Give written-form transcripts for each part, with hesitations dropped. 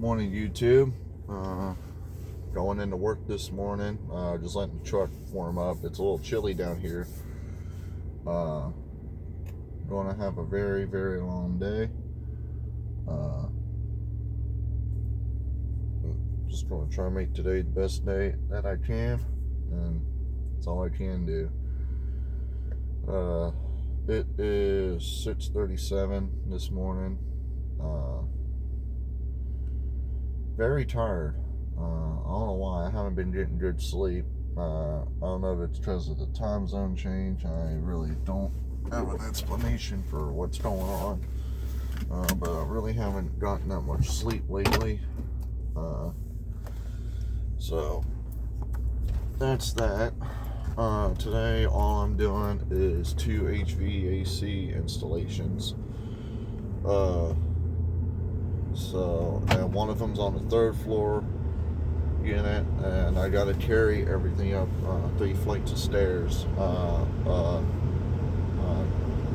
Morning, YouTube. Going into work this morning. Just letting the truck warm up. It's a little chilly down here. Going to have a very, very long day. Just going to try to make today the best day that I can, and that's all I can do. It is 6:37 this morning. Very tired. I don't know why. I haven't been getting good sleep. I don't know if it's because of the time zone change. I really don't have an explanation for what's going on. But I really haven't gotten that much sleep lately. So that's that. Today all I'm doing is 2 HVAC installations. And one of them's on the 3rd floor unit, and I got to carry everything up 3 flights of stairs.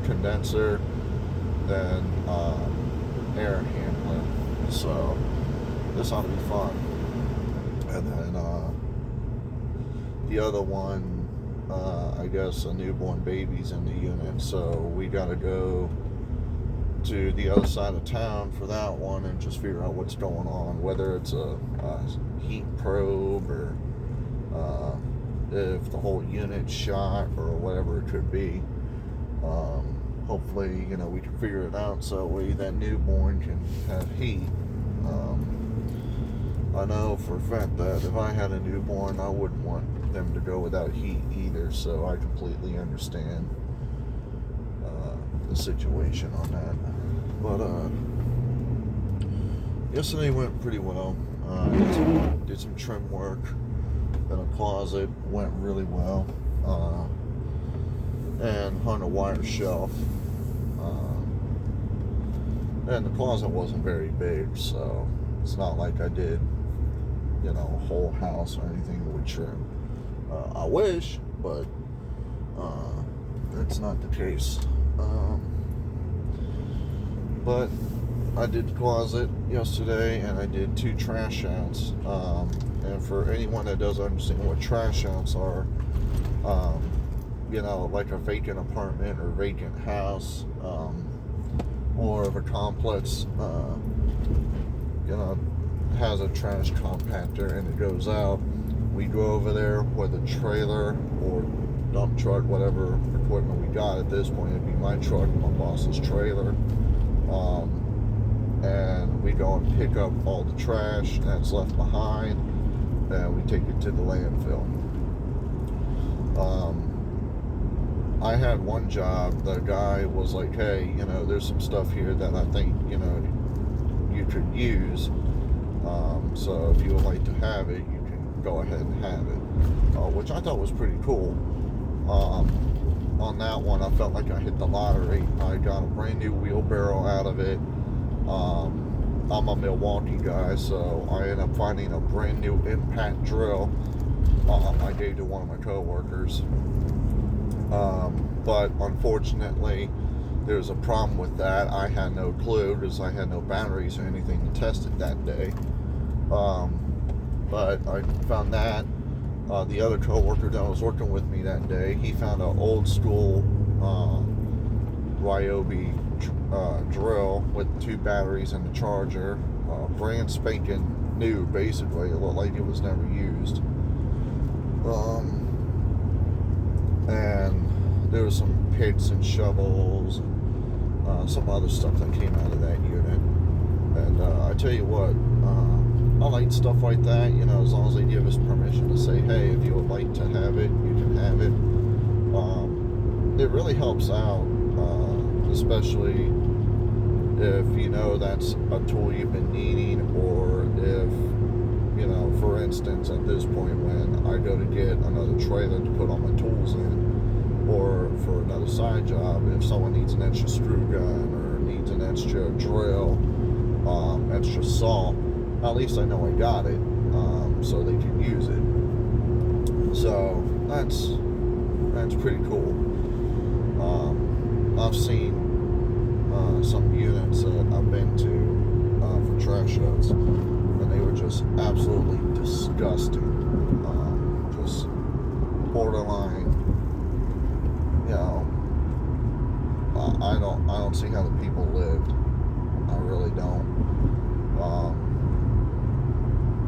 Condenser, then air handling. So this ought to be fun. And then the other one, I guess a newborn baby's in the unit, so we got to go to the other side of town for that one and just figure out what's going on, whether it's a heat probe or if the whole unit's shot or whatever it could be. Hopefully, we can figure it out so that newborn can have heat. I know for a fact that if I had a newborn, I wouldn't want them to go without heat either, so I completely understand the situation on that. But yesterday went pretty well. Did some trim work in a closet, went really well, and hung a wire shelf. And the closet wasn't very big, so it's not like I did a whole house or anything with trim. I wish, but that's not the case. But I did the closet yesterday, and I did 2 trash outs. And for anyone that doesn't understand what trash outs are, like a vacant apartment or vacant house, or if a complex, has a trash compactor and it goes out, we go over there with a trailer or dump truck, whatever equipment we got. At this point, it'd be my truck, my boss's trailer. And we go and pick up all the trash that's left behind, and we take it to the landfill. I had one job. The guy was like, hey, there's some stuff here that I think, you could use. So if you would like to have it, you can go ahead and have it. Which I thought was pretty cool. On that one, I felt like I hit the lottery. I got a brand new wheelbarrow out of it. I'm a Milwaukee guy, so I ended up finding a brand new impact drill. I gave to one of my co-workers. But unfortunately, there's a problem with that. I had no clue because I had no batteries or anything to test it that day. But I found that. The other co-worker that was working with me that day, he found an old school Ryobi drill with 2 batteries and a charger, brand spanking new. Basically, it looked like it was never used. And there was some picks and shovels and some other stuff that came out of that unit. And I tell you what, I like stuff like that, as long as they give us permission to say, hey, if you would like to have it, you can have it. It really helps out, especially if that's a tool you've been needing, or if, for instance, at this point when I go to get another trailer to put all my tools in, or for another side job, if someone needs an extra screw gun or needs an extra drill, extra saw, at least I know I got it, so they can use it. So that's pretty cool. I've seen some units that I've been to for trash outs, just absolutely disgusting. Just borderline. You know, I don't see how the people lived. I really don't.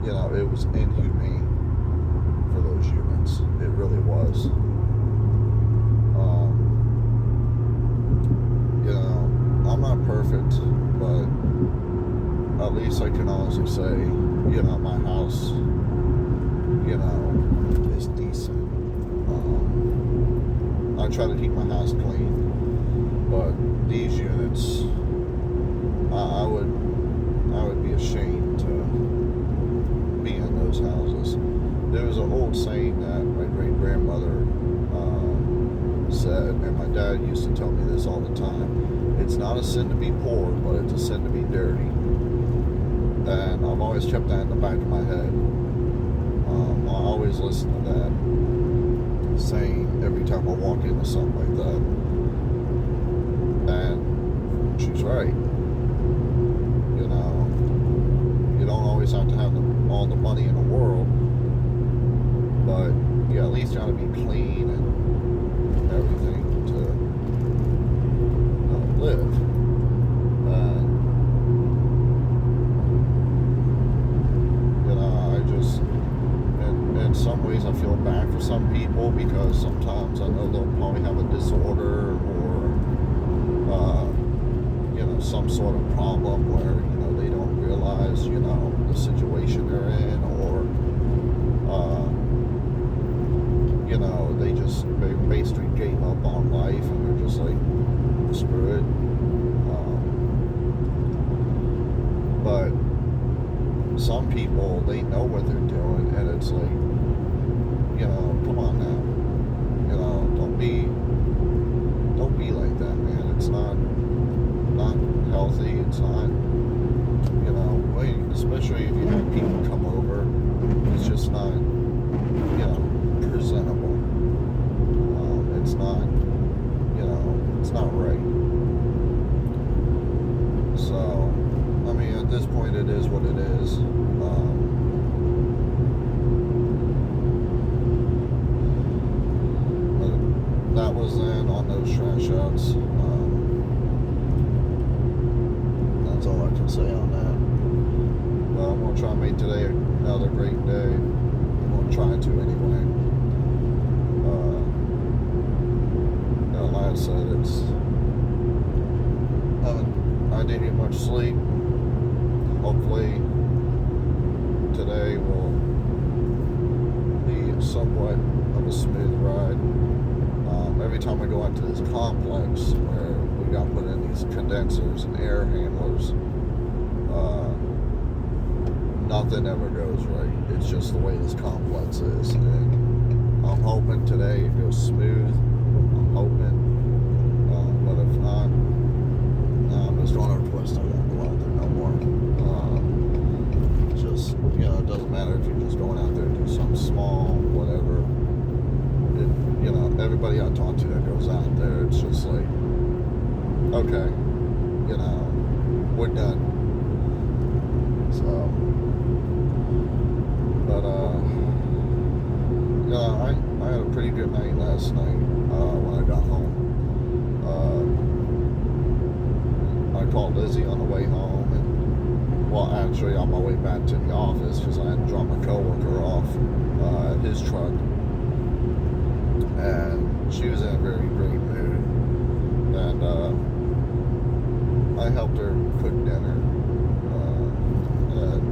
You know, it was inhumane for those units. It really was. You know, I'm not perfect, but at least I can honestly say, you know, my house, you know, is decent. I try to keep my house clean, but these units, I would be ashamed to be in those houses. There was an old saying that my great grandmother said, and my dad used to tell me this all the time: it's not a sin to be poor, but it's a sin to be dirty. And I've always kept that in the back of my head. I always listen to that saying every time I walk into something like that. And she's right. You know, you don't always have to have all the money in the world, but you at least got to be clean and everything to live. And you know, I just, in some ways, I feel bad for some people, because sometimes I know they'll probably have a disorder or you know, some sort of problem where, you know, they don't realize, you know, the situation they're in, or you know, they basically gave up on life and they're just like, screw it. But some people, they know what they're doing, and it's like, you know, come on now, you know, don't be like that, man. It's not healthy. It's not, you know, especially if you have people come over, it's just not, you know, presentable. It's not, you know, it's not right. So, I mean, at this point, it is what it is. But that was then on those trash outs. That's all I can say on that. But I'm going to try and make today another great day. I'm going to try to anyway. Like I said, I didn't get much sleep. Hopefully today will be somewhat of a smooth ride. Every time I go out to this complex where we got put in these condensers and air handlers, nothing ever goes right. It's just the way this complex is. And I'm hoping today it goes smooth. I'm hoping. But if not, I'm just going to request I won't go out there no more. Just, you know, it doesn't matter if you're just going out there to do something small, whatever. You know, everybody I talk to that goes out there, it's just like, okay, you know, we're done. So, but, yeah, I had a pretty good night last night when I got home. I called Lizzie on the way home, and, well, actually on my way back to the office, because I had to drop my coworker off at his truck, and she was in a very great mood, and I helped her cook dinner, and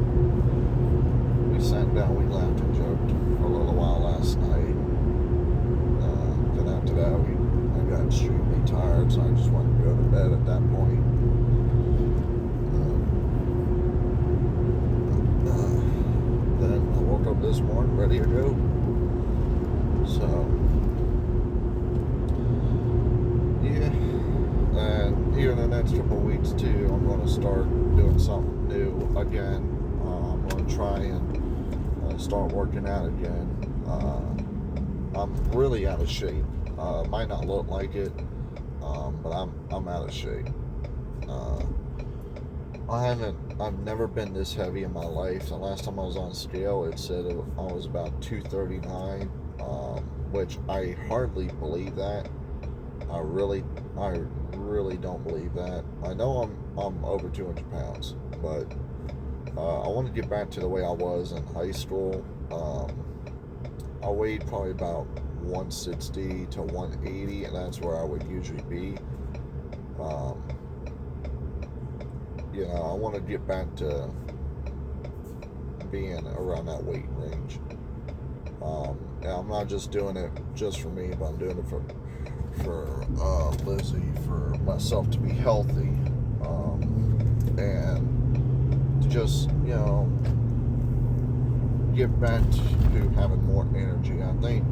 we sat down, we laughed and joked for a little while last night. Then after that, I got extremely tired, so I just wanted to go to bed at that point. Then I woke up this morning ready to go. So, yeah. And here in the next couple of weeks too, I'm going to start doing something new again. I'm going to try and start working out again. I'm really out of shape. Might not look like it, but I'm out of shape. I've never been this heavy in my life. The last time I was on scale, it said I was about 239, which I hardly believe that. I really don't believe that. I know I'm over 200 pounds, but I want to get back to the way I was in high school. I weighed probably about 160 to 180, and that's where I would usually be. I want to get back to being around that weight range. And I'm not just doing it just for me, but I'm doing it for Lizzie, for myself to be healthy, and to just get back to having more energy. I think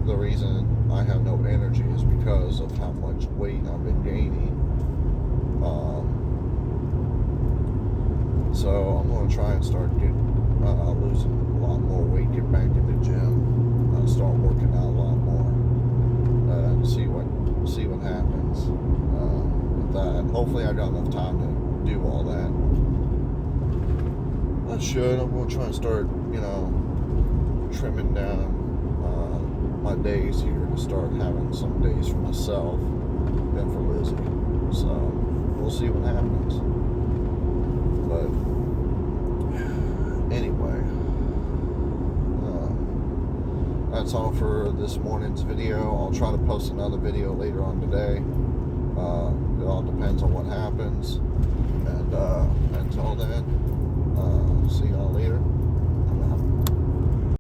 the reason I have no energy is because of how much weight I've been gaining. So I'm going to try and start losing a lot more weight, get back in the gym, start working out a lot more, and see what happens with that. And hopefully I got enough time to do all that. I should. I'm going to try and start, trimming down my days here to start having some days for myself and for Lizzie. So we'll see what happens. But anyway, that's all for this morning's video. I'll try to post another video later on today. It all depends on what happens. And until then, see y'all later.